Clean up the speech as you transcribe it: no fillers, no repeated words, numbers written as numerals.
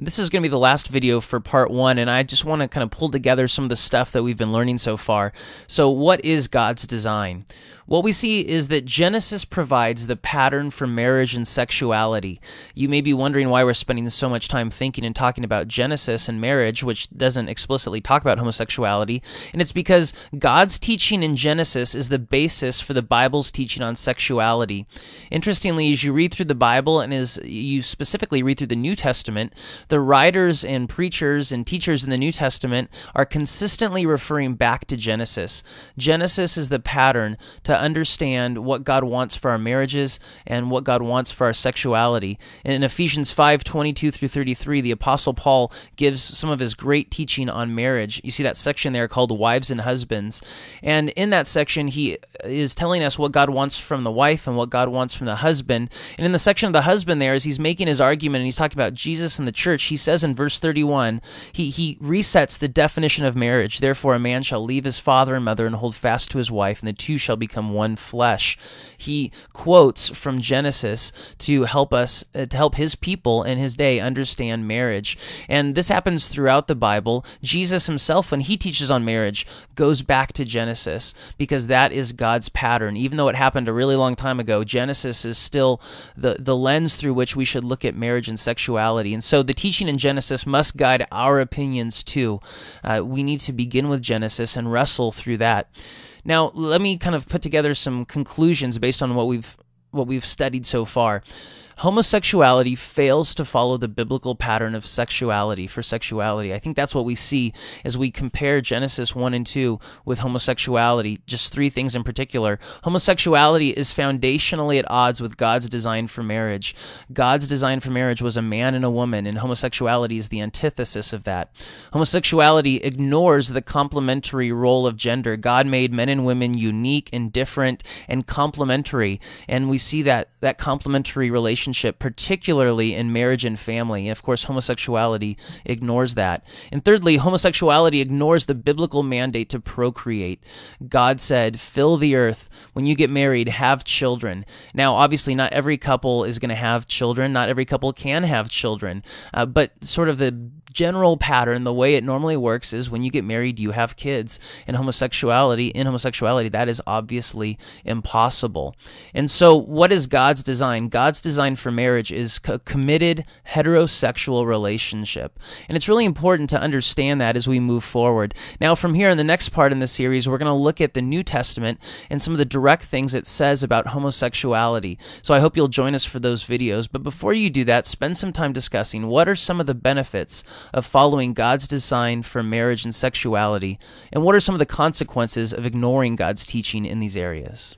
This is going to be the last video for part 1, and I just want to kind of pull together some of the stuff that we've been learning so far. So what is God's design? What we see is that Genesis provides the pattern for marriage and sexuality. You may be wondering why we're spending so much time thinking and talking about Genesis and marriage, which doesn't explicitly talk about homosexuality, and it's because God's teaching in Genesis is the basis for the Bible's teaching on sexuality. Interestingly, as you read through the Bible and as you specifically read through the New Testament, the writers and preachers and teachers in the New Testament are consistently referring back to Genesis. Genesis is the pattern to understand what God wants for our marriages and what God wants for our sexuality. And in Ephesians 5:22 through 33, the Apostle Paul gives some of his great teaching on marriage. You see that section there called Wives and Husbands. And in that section, he is telling us what God wants from the wife and what God wants from the husband. And in the section of the husband there, as he's making his argument and he's talking about Jesus and the church, he says in verse 31, he resets the definition of marriage. Therefore, a man shall leave his father and mother and hold fast to his wife, and the two shall become one flesh. He quotes from Genesis to help us, to help his people in his day understand marriage. And this happens throughout the Bible. Jesus himself, when he teaches on marriage, goes back to Genesis because that is God's pattern. Even though it happened a really long time ago, Genesis is still the lens through which we should look at marriage and sexuality. And so the teaching in Genesis must guide our opinions too. We need to begin with Genesis and wrestle through that. Now, let me kind of put together some conclusions based on what we've studied so far. Homosexuality fails to follow the biblical pattern of sexuality for sexuality. I think that's what we see as we compare Genesis 1 and 2 with homosexuality, just 3 things in particular. Homosexuality is foundationally at odds with God's design for marriage. God's design for marriage was a man and a woman, and homosexuality is the antithesis of that. Homosexuality ignores the complementary role of gender. God made men and women unique and different and complementary, and we see that complementary relationship particularly in marriage and family. And of course, homosexuality ignores that. And thirdly, homosexuality ignores the biblical mandate to procreate. God said, fill the earth. When you get married, have children. Now, obviously, not every couple is going to have children. Not every couple can have children. But sort of the general pattern, the way it normally works is when you get married, you have kids. In homosexuality, that is obviously impossible. And so what is God's design? God's design for marriage is a committed heterosexual relationship. And it's really important to understand that as we move forward. Now, from here in the next part in the series, we're going to look at the New Testament and some of the direct things it says about homosexuality. So I hope you'll join us for those videos. But before you do that, spend some time discussing what are some of the benefits of following God's design for marriage and sexuality, and what are some of the consequences of ignoring God's teaching in these areas.